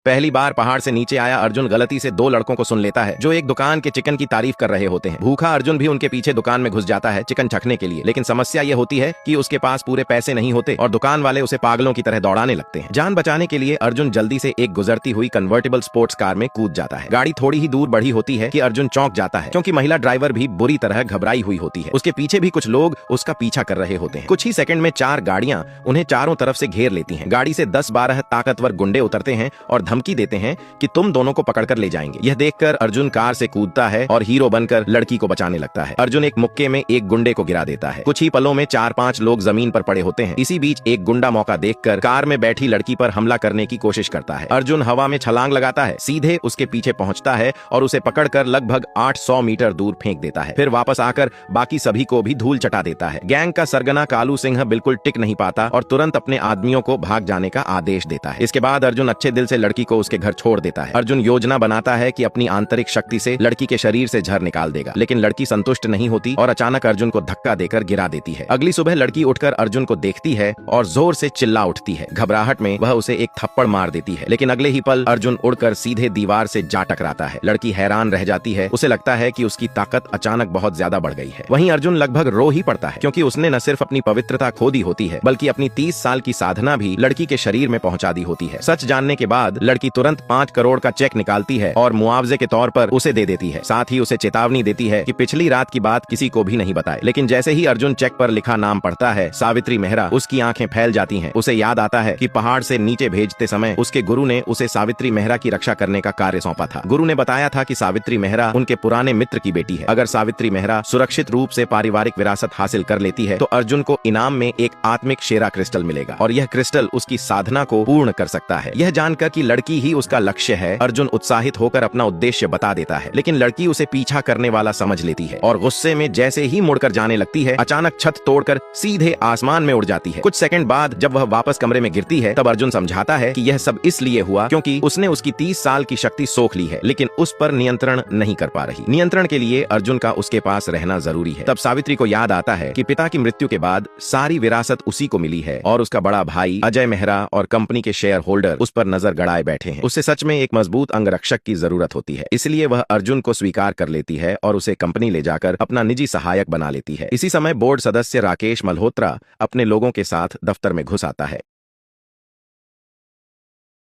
पहली बार पहाड़ से नीचे आया अर्जुन गलती से दो लड़कों को सुन लेता है जो एक दुकान के चिकन की तारीफ कर रहे होते हैं। भूखा अर्जुन भी उनके पीछे दुकान में घुस जाता है चिकन चखने के लिए, लेकिन समस्या ये होती है कि उसके पास पूरे पैसे नहीं होते और दुकान वाले उसे पागलों की तरह दौड़ाने लगते हैं। जान बचाने के लिए अर्जुन जल्दी से एक गुजरती हुई कन्वर्टेबल स्पोर्ट्स कार में कूद जाता है। गाड़ी थोड़ी ही दूर बढ़ी होती है कि अर्जुन चौंक जाता है क्योंकि महिला ड्राइवर भी बुरी तरह घबराई हुई होती है। उसके पीछे भी कुछ लोग उसका पीछा कर रहे होते हैं। कुछ ही सेकंड में 4 गाड़ियां उन्हें चारों तरफ से घेर लेती हैं। गाड़ी से 10-12 ताकतवर गुंडे उतरते हैं और धमकी देते हैं कि तुम दोनों को पकड़कर ले जाएंगे। यह देखकर अर्जुन कार से कूदता है और हीरो बनकर लड़की को बचाने लगता है। अर्जुन एक मुक्के में एक गुंडे को गिरा देता है। कुछ ही पलों में 4-5 लोग जमीन पर पड़े होते हैं। इसी बीच एक गुंडा मौका देखकर कार में बैठी लड़की पर हमला करने की कोशिश करता है। अर्जुन हवा में छलांग लगाता है, सीधे उसके पीछे पहुंचता है और उसे पकड़कर लगभग 800 मीटर दूर फेंक देता है। फिर वापस आकर बाकी सभी को भी धूल चटा देता है। गैंग का सरगना कालू सिंह बिल्कुल टिक नहीं पाता और तुरंत अपने आदमियों को भाग जाने का आदेश देता है। इसके बाद अर्जुन अच्छे दिल से लड़की को उसके घर छोड़ देता है। अर्जुन योजना बनाता है कि अपनी आंतरिक शक्ति से लड़की के शरीर से जहर निकाल देगा, लेकिन लड़की संतुष्ट नहीं होती और अचानक अर्जुन को धक्का देकर गिरा देती है। अगली सुबह लड़की उठकर अर्जुन को देखती है और जोर से चिल्ला उठती है। घबराहट में वह उसे एक थप्पड़ मार देती है, लेकिन अगले ही पल अर्जुन उड़कर सीधे दीवार से जा टकराता है। लड़की हैरान रह जाती है, उसे लगता है कि उसकी ताकत अचानक बहुत ज्यादा बढ़ गई है। वहीं अर्जुन लगभग रो ही पड़ता है क्योंकि उसने न सिर्फ अपनी पवित्रता खो दी होती है बल्कि अपनी 30 साल की साधना भी लड़की के शरीर में पहुंचा दी होती है। सच जानने के बाद लड़की तुरंत 5 करोड़ का चेक निकालती है और मुआवजे के तौर पर उसे दे देती है। साथ ही उसे चेतावनी देती है कि पिछली रात की बात किसी को भी नहीं बताए। लेकिन जैसे ही अर्जुन चेक पर लिखा नाम पढ़ता है सावित्री मेहरा, उसकी आंखें फैल जाती हैं। उसे याद आता है कि पहाड़ से नीचे भेजते समय उसके गुरु ने उसे सावित्री मेहरा की रक्षा करने का कार्य सौंपा था। गुरु ने बताया था कि सावित्री मेहरा उनके पुराने मित्र की बेटी है। अगर सावित्री मेहरा सुरक्षित रूप से पारिवारिक विरासत हासिल कर लेती है तो अर्जुन को इनाम में एक आत्मिक शेरा क्रिस्टल मिलेगा और यह क्रिस्टल उसकी साधना को पूर्ण कर सकता है। यह जानकर कि लड़की ही उसका लक्ष्य है, अर्जुन उत्साहित होकर अपना उद्देश्य बता देता है, लेकिन लड़की उसे पीछा करने वाला समझ लेती है और गुस्से में जैसे ही मुड़कर जाने लगती है अचानक छत तोड़कर सीधे आसमान में उड़ जाती है। कुछ सेकंड बाद जब वह वापस कमरे में गिरती है तब अर्जुन समझाता है कि यह सब इसलिए हुआ क्योंकि उसने उसकी 30 साल की शक्ति सोख ली है, लेकिन उस पर नियंत्रण नहीं कर पा रही। नियंत्रण के लिए अर्जुन का उसके पास रहना जरूरी है। तब सावित्री को याद आता है कि पिता की मृत्यु के बाद सारी विरासत उसी को मिली है और उसका बड़ा भाई अजय मेहरा और कंपनी के शेयर होल्डर उस पर नजर गड़ाए बैठे हैं। उसे सच में एक मजबूत अंगरक्षक की जरूरत होती है, इसलिए वह अर्जुन को स्वीकार कर लेती है और उसे कंपनी ले जाकर अपना निजी सहायक बना लेती है। इसी समय बोर्ड सदस्य राकेश मल्होत्रा अपने लोगों के साथ दफ्तर में घुस आता है।